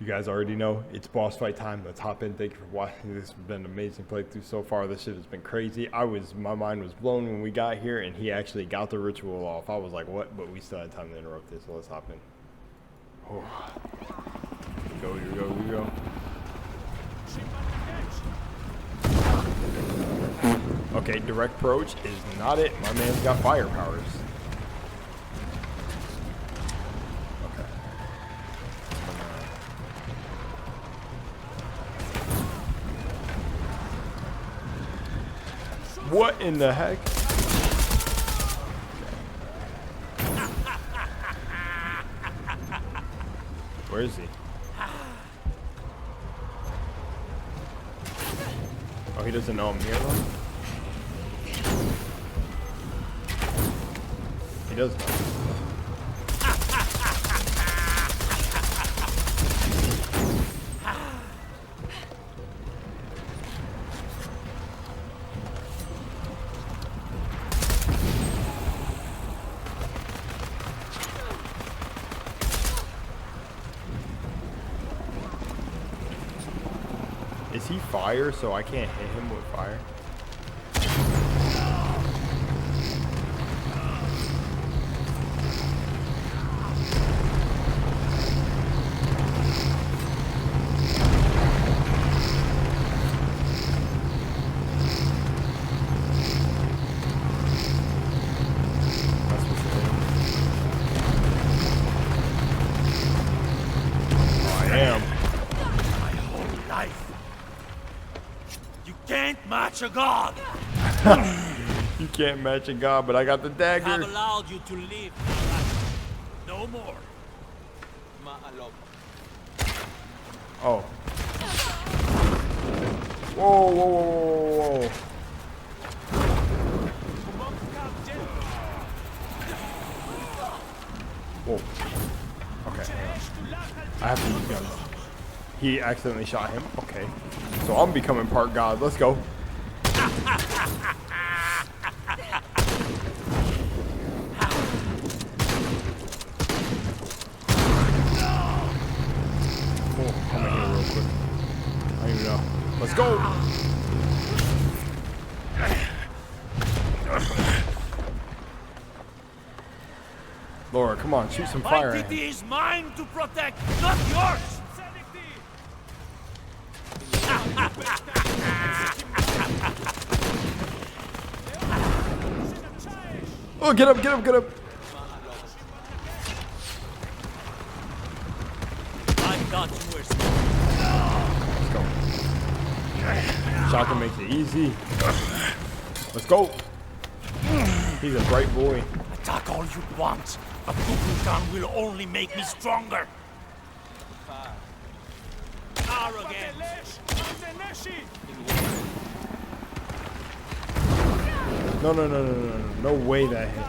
You guys already know it's boss fight time. Let's hop in. Thank you for watching. This has been an amazing playthrough so far. This shit has been crazy. My mind was blown when we got here and he actually got the ritual off. I was like, what? But we still had time to interrupt this, so let's hop in. Oh. Here we go, here we go, here we go. Okay, direct approach is not it. My man's got fire powers. What in the heck? Where is he? Oh, he doesn't know I'm here though? He does know. Is he fire, so I can't hit him with fire? That's what's in it. Oh, I am. My whole life. You can't match a god. You can't match a god, but I got the dagger. I have allowed you to live. No more. Oh. Whoa, whoa, whoa, whoa, whoa. Whoa. Okay. I have to use guns. He accidentally shot him. Okay. So I'm becoming part god. Let's go. Oh, I'm in here real quick. I don't even know. Let's go. Laura, come on, shoot some fire My at him. city is mine to protect, not yours. Oh, get up, get up, get up. I thought you were smart. Let's go. Shotgun makes it easy. Let's go. He's a bright boy. Attack all you want. A cuckoo gun will only make me stronger. Arrogant. No, no, no, no, no, no. No way that hit.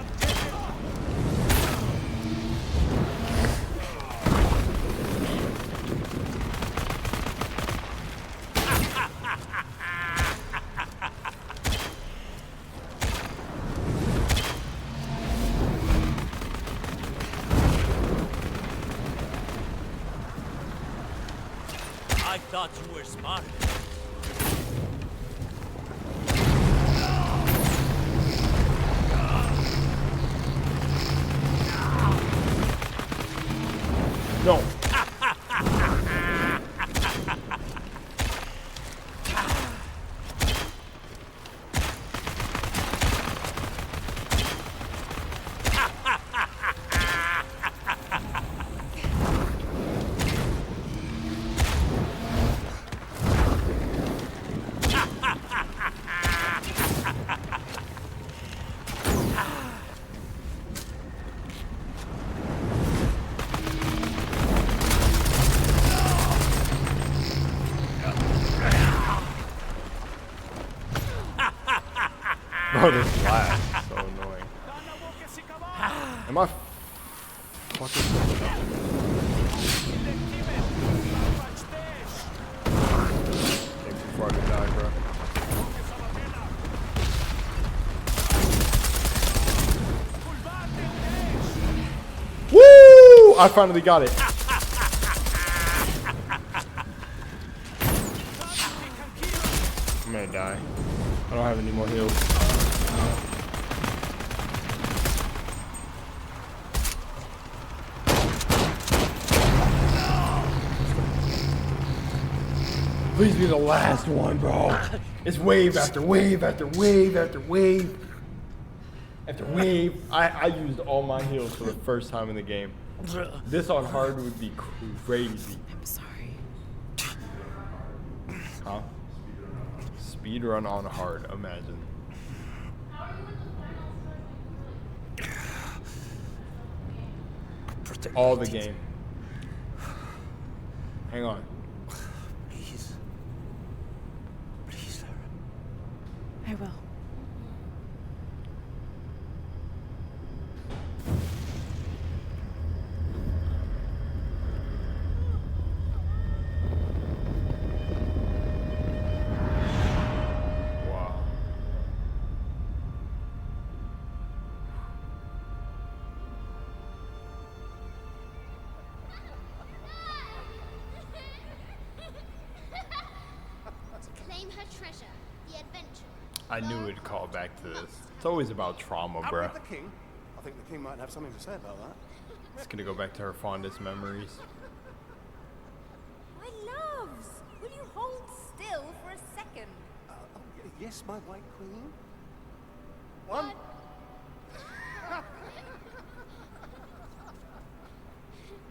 I thought you were smart. No. Bro, this lag is so annoying. Am I fucking something up? Okay, before I could die, bro. Woo! I finally got it. gonna die. I don't have any more heals. Please be the last one, bro. It's wave after wave after wave after wave after wave. I used all my heals for the first time in the game. This on hard would be crazy. I'm sorry. Huh? Speedrun on hard, imagine. All the game. Hang on. Please. Please, Lara. I will. Wow. To claim her treasure, the adventure. I knew it'd call back to this. It's always about trauma, Out bruh. with the king. I think the king might have something to say about that. It's gonna go back to her fondest memories. My loves, will you hold still for a second? Yes, my white queen. One.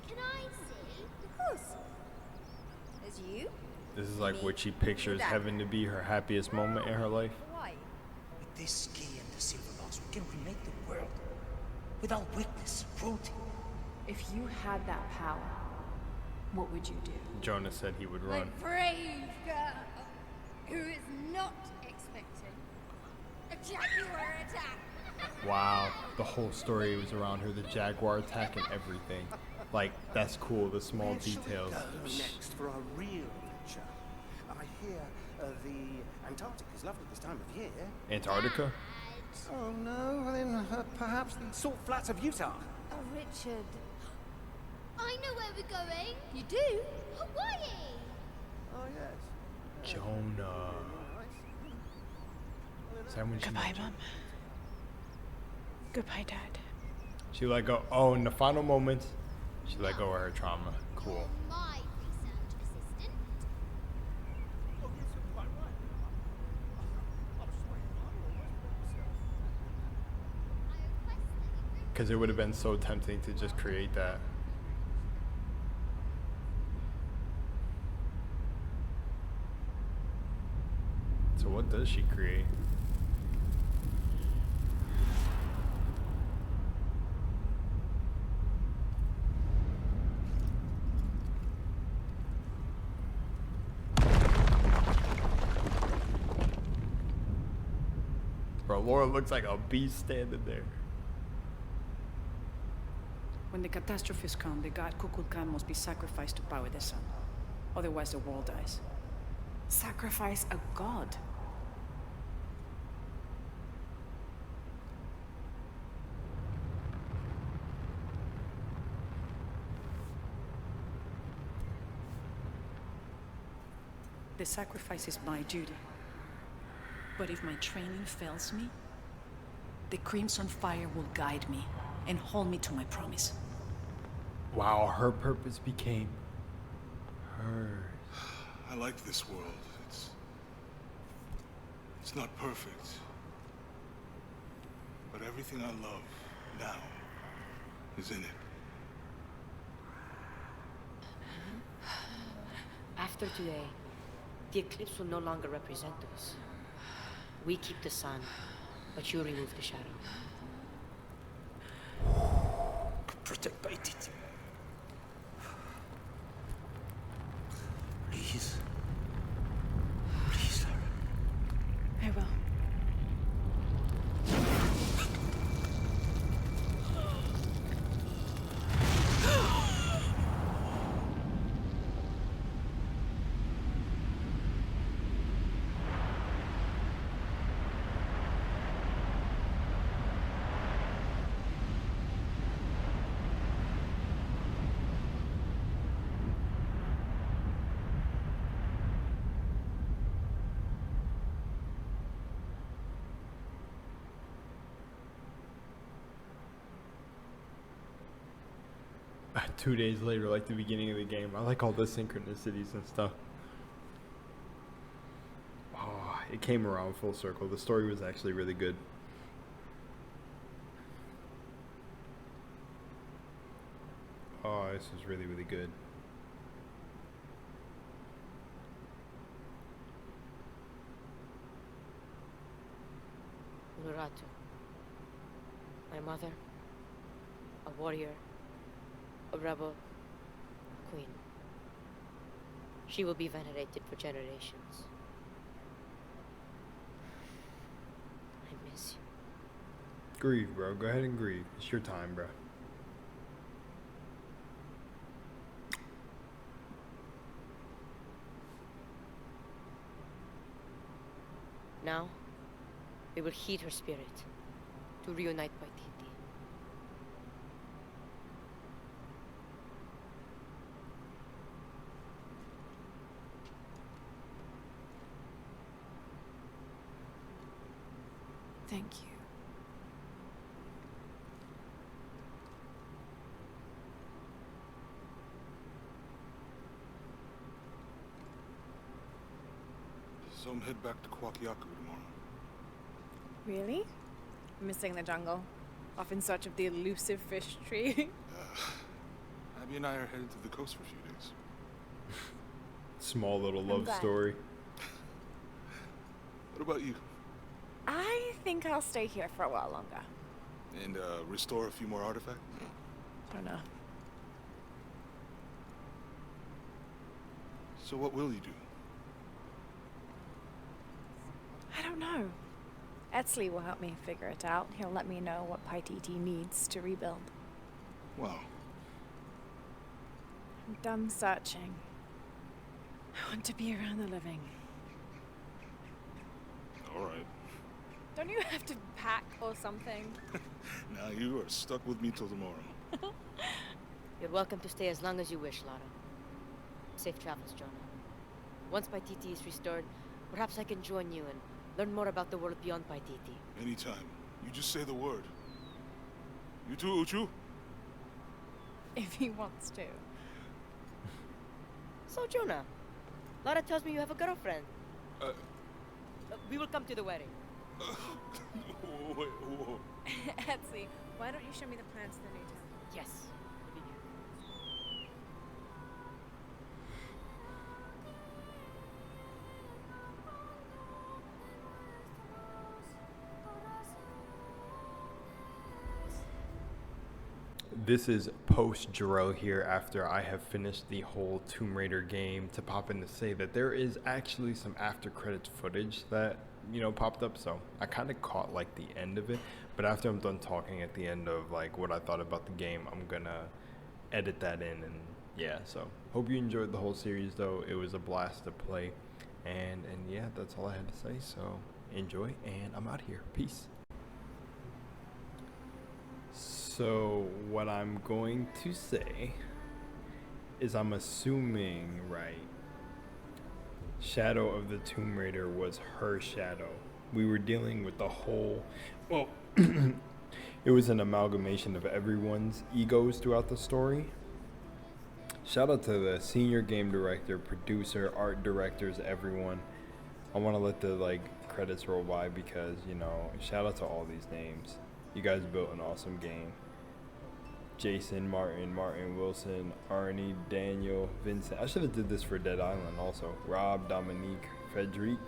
Can I see? Of course. As you? This is like what she pictures heaven to be her happiest moment in her life. Why? With this key and the silver box, we can remake the world. Without weakness, cruelty. If you had that power, what would you do? Jonas said he would My run. brave girl, who is not expecting a jaguar attack. Wow, the whole story was around her, the Jaguar attack and everything. Like, that's cool, the small Where shall we details. go next for our real adventure? I hear the Antarctic is lovely this time of year. Antarctica? Oh no, then perhaps the salt flats of Utah. Oh, Richard. I know where we're going. You do? Hawaii. Oh yes. Jonah. Is that when she Goodbye, Mom. Goodbye, Dad. She let go. Oh, in the final moments, she let go of her trauma. Cool. My research assistant. Oh yes, you're quite right. I was just waiting I request that you bring Because it would have been so tempting to just create that. So what does she create? Bro, Laura looks like a beast standing there. When the catastrophes come, the god Kukulkan must be sacrificed to power the sun. Otherwise, the world dies. Sacrifice a god. The sacrifice is my duty. But if my training fails me, the Crimson Fire will guide me and hold me to my promise. Wow, her purpose became hers. I like this world. It's not perfect. But everything I love now is in it. After today, the eclipse will no longer represent us. We keep the sun, but you remove the shadow. Protect Paititi. Please. Please, Lara. I will. 2 days later, like the beginning of the game. I like all the synchronicities and stuff. Oh, it came around full circle. The story was actually really good. Oh, this is really, really good. Lurato. My mother. A warrior. A rebel. A queen. She will be venerated for generations. I miss you. Grieve, bro. Go ahead and grieve. It's your time, bro. Now, we will heed her spirit to reunite Paititi. Thank you. So I'm head back to Kwakiaku tomorrow. Really? Missing the jungle? Off in search of the elusive fish tree? Abby and I are headed to the coast for a few days. Small little I'm love glad. story. What about you? I think I'll stay here for a while longer. And restore a few more artifacts? Don't know. So what will you do? I don't know. Etzli will help me figure it out. He'll let me know what Paititi needs to rebuild. Wow. I'm done searching. I want to be around the living. All right. Don't you have to pack or something? Now you are stuck with me till tomorrow. You're welcome to stay as long as you wish, Lara. Safe travels, Jonah. Once Paititi is restored, perhaps I can join you and learn more about the world beyond Paititi. Anytime. You just say the word. You too, Uchu? If he wants to. So, Jonah, Lara tells me you have a girlfriend. Uh, We will come to the wedding. wait, whoa. Etzli, why don't you show me the plans to the new town? Yes. We'll be here. This is post Jarrell here after I have finished the whole Tomb Raider game to pop in to say that there is actually some after credits footage that, you know, popped up. So I kind of caught like the end of it, but after I'm done talking at the end of like what I thought about the game, I'm gonna edit that in. And yeah, so hope you enjoyed the whole series though. It was a blast to play, and yeah, that's all I had to say. So enjoy, and I'm out here. Peace. So what I'm going to say is I'm assuming, right, Shadow of the Tomb Raider was her shadow. We were dealing with the whole, well, it was an amalgamation of everyone's egos throughout the story. Shout out to the senior game director, producer, art directors, everyone. I want to let the credits roll by because, you know, shout out to all these names. You guys built an awesome game. Jason, Martin Wilson, Arnie, Daniel, Vincent. I should have did this for Dead Island also. Rob, Dominique, Frederic,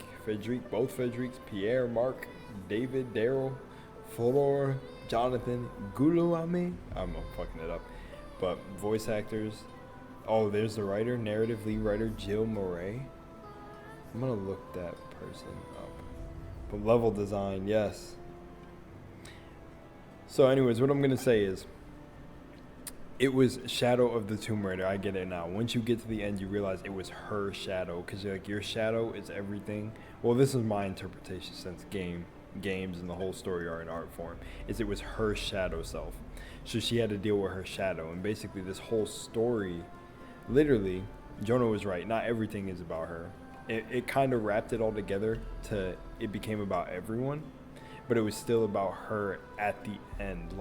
both Frederics, Pierre, Mark, David, Daryl, Flor, Jonathan, Guluame. I'm fucking it up. But voice actors. Oh, there's the writer, narrative lead writer, Jill Moray. I'm gonna look that person up. But level design, yes. So anyways, what I'm gonna say is, it was Shadow of the Tomb Raider. I get it now. Once you get to the end, you realize it was her shadow, because your shadow is everything. Well, this is my interpretation since games and the whole story are in art form. It was her shadow self, so she had to deal with her shadow. And basically, this whole story, literally, Jonah was right. Not everything is about her. It kind of wrapped it all together to it became about everyone, but it was still about her at the end,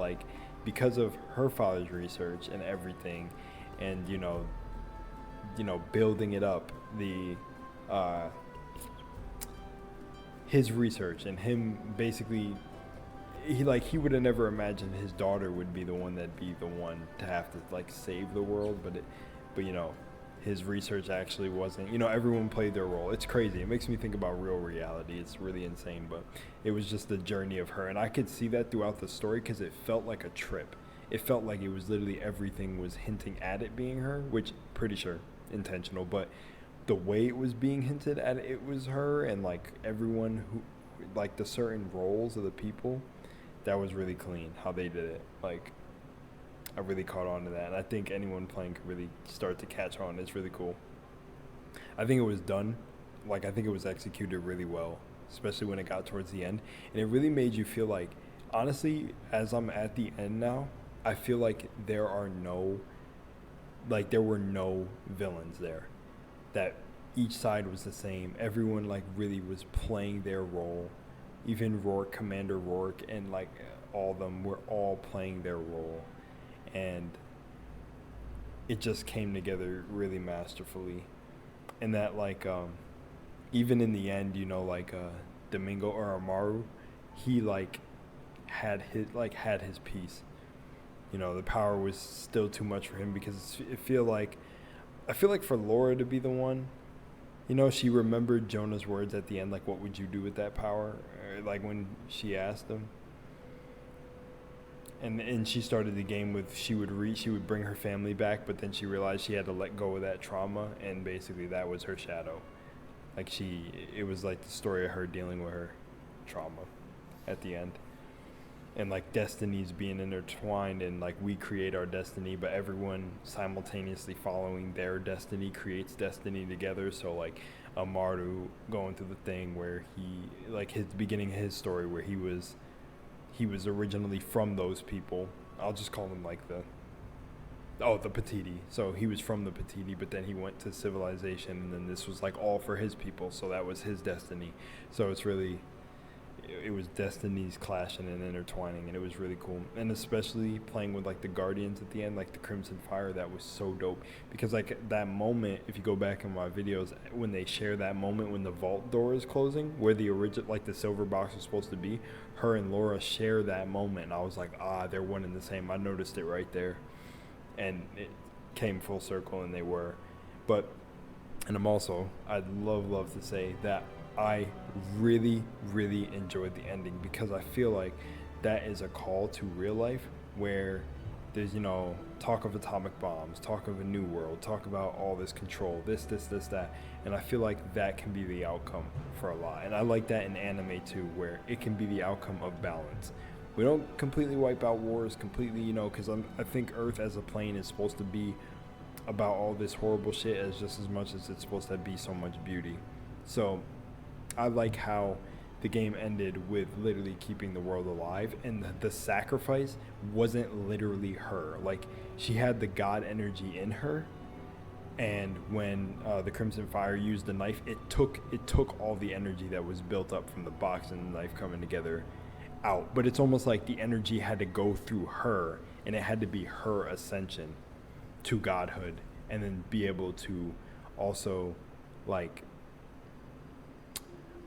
because of her father's research and everything, and building it up, his research and him basically, he would have never imagined his daughter would be the one that'd be the one to have to like save the world, but his research actually wasn't, everyone played their role. It's crazy. It makes me think about real reality. It's really insane, but it was just the journey of her. And I could see that throughout the story because it felt like a trip. It felt like it was literally everything was hinting at it being her, which pretty sure intentional, but the way it was being hinted at it was her, and like everyone who, like the certain roles of the people, that was really clean how they did it. Like, I really caught on to that, and I think anyone playing could really start to catch on. It's really cool. I think it was done, like I think it was executed really well, especially when it got towards the end, and it really made you feel like, honestly, as I'm at the end now, I feel like there were no villains there, that each side was the same. Everyone like really was playing their role, even Rourke, Commander Rourke, and like all of them were all playing their role. And it just came together really masterfully. And that like even in the end, Domingo or Amaru, he like had his piece. The power was still too much for him, because I feel like for Laura to be the one, she remembered Jonah's words at the end, like, what would you do with that power? Like when she asked him. And she started the game with she would bring her family back, but then she realized she had to let go of that trauma, and basically that was her shadow. Like it was like the story of her dealing with her trauma at the end. And like destinies being intertwined, and like we create our destiny, but everyone simultaneously following their destiny creates destiny together. So like Amaru going through the thing where he, like his beginning of his story where he was originally from those people. I'll just call them like the Patiti. So he was from the Patiti, but then he went to civilization, and then this was like all for his people. So that was his destiny. So it was destinies clashing and intertwining, and it was really cool. And especially playing with like the Guardians at the end, like the Crimson Fire, that was so dope. Because like that moment, if you go back in my videos, when they share that moment when the vault door is closing, where the original, like the silver box was supposed to be, her and Laura share that moment, and I was like, they're one and the same. I noticed it right there, and it came full circle, and they were. And I'd love to say that I really, really enjoyed the ending, because I feel like that is a call to real life, where there's, talk of atomic bombs, talk of a new world, talk about all this control, this, that. And I feel like that can be the outcome for a lot. And I like that in anime too, where it can be the outcome of balance. We don't completely wipe out wars completely, because I think Earth as a plane is supposed to be about all this horrible shit as just as much as it's supposed to be so much beauty. So I like how the game ended with literally keeping the world alive, and the sacrifice wasn't literally her. Like, she had the god energy in her, and when the Crimson Fire used the knife, it took all the energy that was built up from the box and the knife coming together out. But it's almost like the energy had to go through her, and it had to be her ascension to godhood, and then be able to also like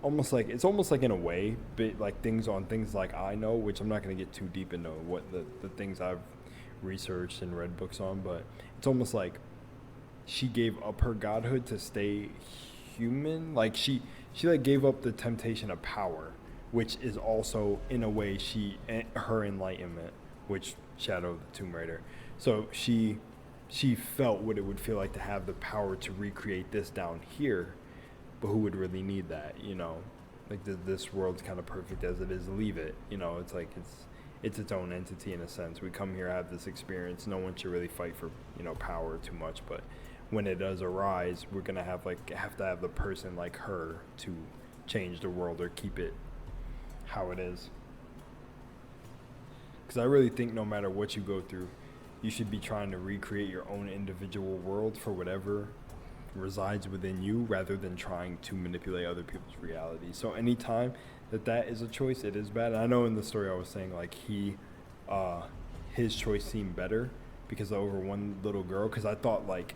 it's almost like in a way, but like things like I know, which I'm not going to get too deep into what the things I've researched and read books on, but it's almost like she gave up her godhood to stay human. Like she like gave up the temptation of power, which is also in a way her enlightenment, which Shadow of the Tomb Raider. So she felt what it would feel like to have the power to recreate this down here. But who would really need that, Like this world's kind of perfect as it is. Leave it, It's like it's its own entity in a sense. We come here, have this experience. No one should really fight for power too much. But when it does arise, we're gonna have to have the person like her to change the world or keep it how it is. Because I really think no matter what you go through, you should be trying to recreate your own individual world for whatever resides within you, rather than trying to manipulate other people's reality. So anytime that is a choice, it is bad. And I know in the story I was saying like his choice seemed better because over one little girl. Because I thought like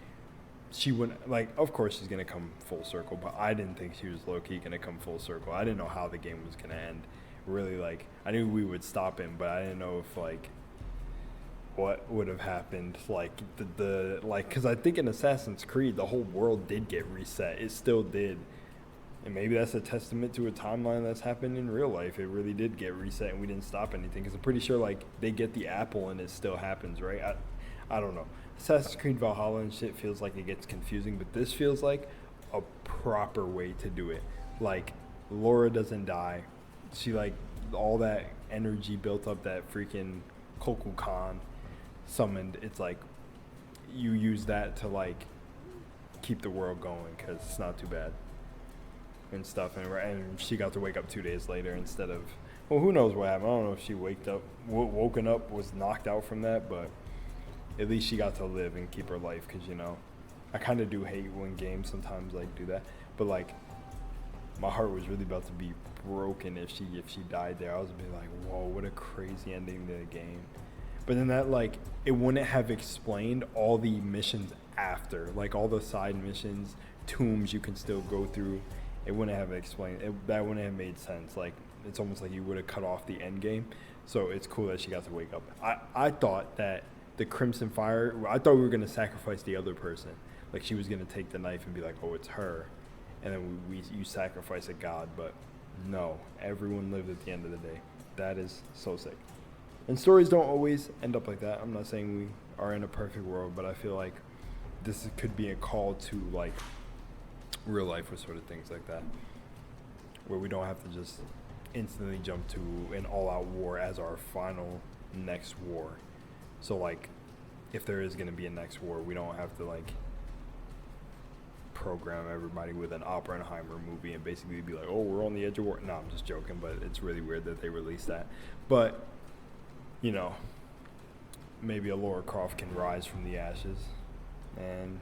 she wouldn't, like, of course she's gonna come full circle, but I didn't think she was low key gonna come full circle. I didn't know how the game was gonna end. Really, like, I knew we would stop him, but I didn't know if like what would have happened. Like the like, because I think in Assassin's Creed the whole world did get reset. It still did. And maybe that's a testament to a timeline that's happened in real life. It really did get reset and we didn't stop anything. Because I'm pretty sure, like, they get the apple and it still happens, right? I don't know. Assassin's Creed Valhalla and shit feels like it gets confusing. But this feels like a proper way to do it. Like, Laura doesn't die. She, like, all that energy built up that freaking Kokukan summoned. It's like, you use that to, like, keep the world going. Because it's not too bad. And stuff, and she got to wake up 2 days later instead of, well, who knows what happened. I don't know if she woken up, was knocked out from that, but at least she got to live and keep her life. Because, you know, I kind of do hate when games sometimes like do that, but like my heart was really about to be broken if she died there. I was be like, whoa, what a crazy ending to the game. But then that, like, it wouldn't have explained all the missions after, like all the side missions, tombs you can still go through. It wouldn't have explained it, that wouldn't have made sense. Like, it's almost like you would have cut off the end game. So it's cool that she got to wake up. I thought that the Crimson Fire, I thought we were gonna sacrifice the other person. Like, she was gonna take the knife and be like, oh, it's her, and then you sacrifice a god. But no, everyone lived at the end of the day. That is so sick. And stories don't always end up like that. I'm not saying we are in a perfect world, but I feel like this could be a call to, like, real life or sort of things like that, where we don't have to just instantly jump to an all-out war as our final next war. So, like, if there is going to be a next war, we don't have to, like, program everybody with an Oppenheimer movie and basically be like, oh, we're on the edge of war. No, I'm just joking, but it's really weird that they released that. But, you know, maybe a Lara Croft can rise from the ashes and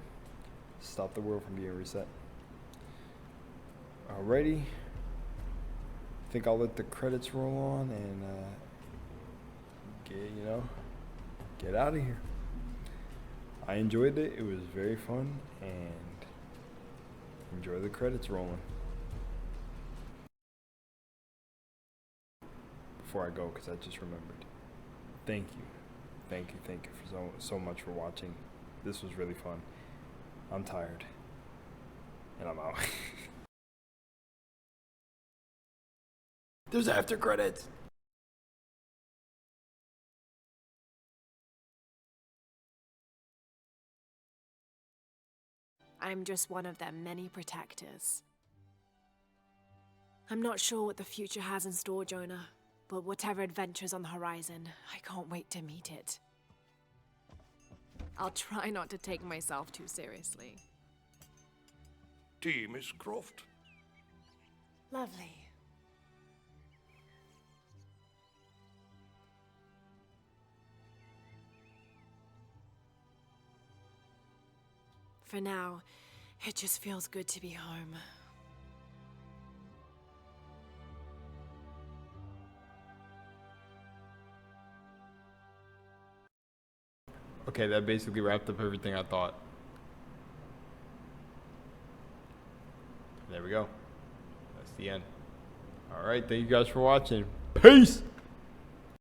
stop the world from being reset. Alrighty, I think I'll let the credits roll on and get out of here. I enjoyed it. It was very fun, and enjoy the credits rolling. Before I go, because I just remembered. Thank you for so much for watching. This was really fun. I'm tired, and I'm out. There's after credits. I'm just one of their many protectors. I'm not sure what the future has in store, Jonah, but whatever adventure's on the horizon, I can't wait to meet it. I'll try not to take myself too seriously. Tea, Miss Croft. Lovely. For now, it just feels good to be home. Okay, that basically wrapped up everything I thought. There we go. That's the end. Alright, thank you guys for watching. Peace!